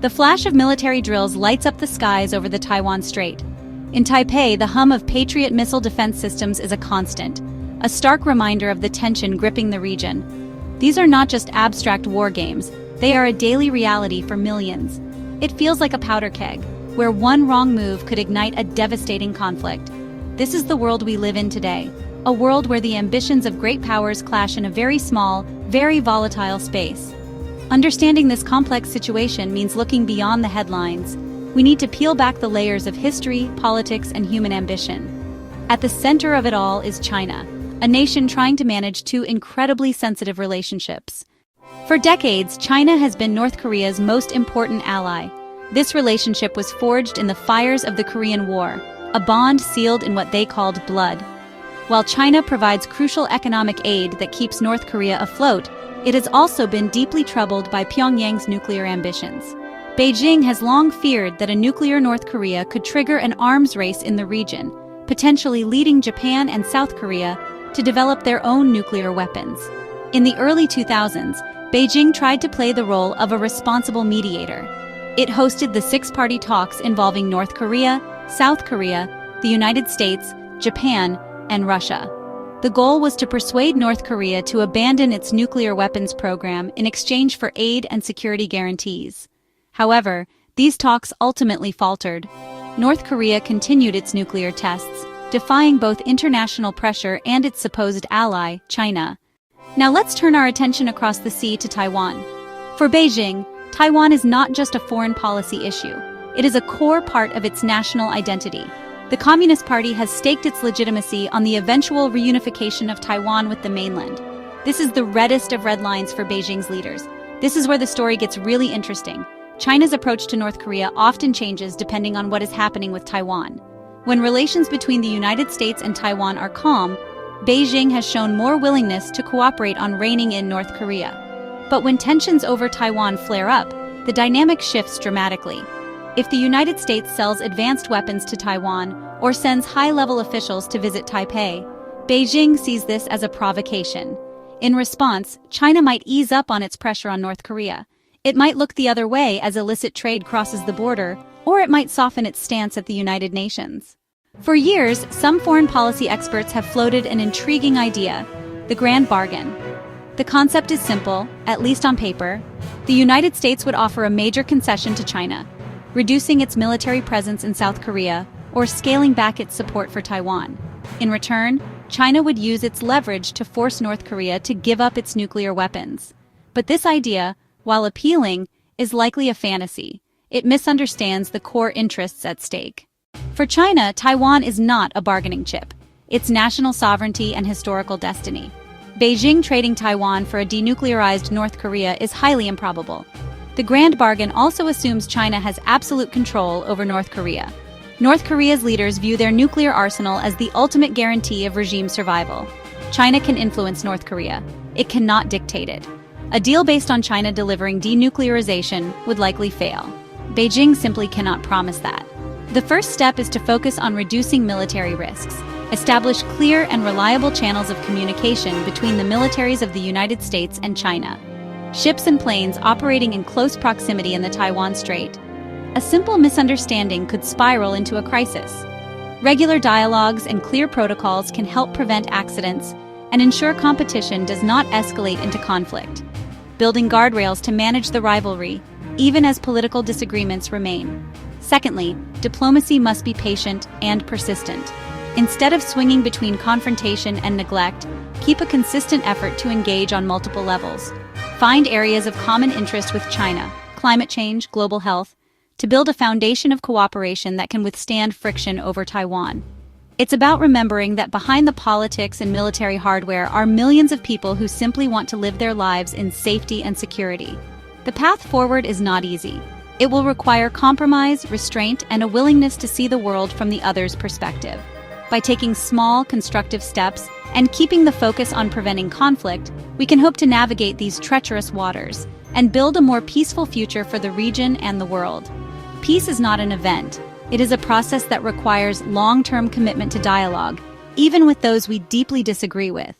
The flash of military drills lights up the skies over the Taiwan Strait. In Taipei, the hum of Patriot missile defense systems is a constant, a stark reminder of the tension gripping the region. These are not just abstract war games, they are a daily reality for millions. It feels like a powder keg, where one wrong move could ignite a devastating conflict. This is the world we live in today, a world where the ambitions of great powers clash in a very small, very volatile space. Understanding this complex situation means looking beyond the headlines. We need to peel back the layers of history, politics, and human ambition. At the center of it all is China, a nation trying to manage two incredibly sensitive relationships. For decades, China has been North Korea's most important ally. This relationship was forged in the fires of the Korean War, a bond sealed in what they called blood. While China provides crucial economic aid that keeps North Korea afloat, it has also been deeply troubled by Pyongyang's nuclear ambitions. Beijing has long feared that a nuclear North Korea could trigger an arms race in the region, potentially leading Japan and South Korea to develop their own nuclear weapons. In the early 2000s, Beijing tried to play the role of a responsible mediator. It hosted the six-party talks involving North Korea, South Korea, the United States, Japan, and Russia. The goal was to persuade North Korea to abandon its nuclear weapons program in exchange for aid and security guarantees. However, these talks ultimately faltered. North Korea continued its nuclear tests, defying both international pressure and its supposed ally, China. Now let's turn our attention across the sea to Taiwan. For Beijing, Taiwan is not just a foreign policy issue. It is a core part of its national identity. The Communist Party has staked its legitimacy on the eventual reunification of Taiwan with the mainland. This is the reddest of red lines for Beijing's leaders. This is where the story gets really interesting. China's approach to North Korea often changes depending on what is happening with Taiwan. When relations between the United States and Taiwan are calm, Beijing has shown more willingness to cooperate on reining in North Korea. But when tensions over Taiwan flare up, the dynamic shifts dramatically. If the United States sells advanced weapons to Taiwan or sends high-level officials to visit Taipei, Beijing sees this as a provocation. In response, China might ease up on its pressure on North Korea. It might look the other way as illicit trade crosses the border, or it might soften its stance at the United Nations. For years, some foreign policy experts have floated an intriguing idea: the grand bargain. The concept is simple, at least on paper. The United States would offer a major concession to China, reducing its military presence in South Korea or scaling back its support for Taiwan. In return, China would use its leverage to force North Korea to give up its nuclear weapons. But this idea, while appealing, is likely a fantasy. It misunderstands the core interests at stake. For China, Taiwan is not a bargaining chip. It's national sovereignty and historical destiny. Beijing trading Taiwan for a denuclearized North Korea is highly improbable. The grand bargain also assumes China has absolute control over North Korea. North Korea's leaders view their nuclear arsenal as the ultimate guarantee of regime survival. China can influence North Korea. It cannot dictate it. A deal based on China delivering denuclearization would likely fail. Beijing simply cannot promise that. The first step is to focus on reducing military risks. Establish clear and reliable channels of communication between the militaries of the United States and China. Ships and planes operating in close proximity in the Taiwan Strait. A simple misunderstanding could spiral into a crisis. Regular dialogues and clear protocols can help prevent accidents and ensure competition does not escalate into conflict. Building guardrails to manage the rivalry, even as political disagreements remain. Secondly, diplomacy must be patient and persistent. Instead of swinging between confrontation and neglect, keep a consistent effort to engage on multiple levels. Find areas of common interest with China, climate change, global health, to build a foundation of cooperation that can withstand friction over Taiwan. It's about remembering that behind the politics and military hardware are millions of people who simply want to live their lives in safety and security. The path forward is not easy. It will require compromise, restraint, and a willingness to see the world from the other's perspective. By taking small, constructive steps and keeping the focus on preventing conflict, we can hope to navigate these treacherous waters and build a more peaceful future for the region and the world. Peace is not an event. It is a process that requires long-term commitment to dialogue, even with those we deeply disagree with.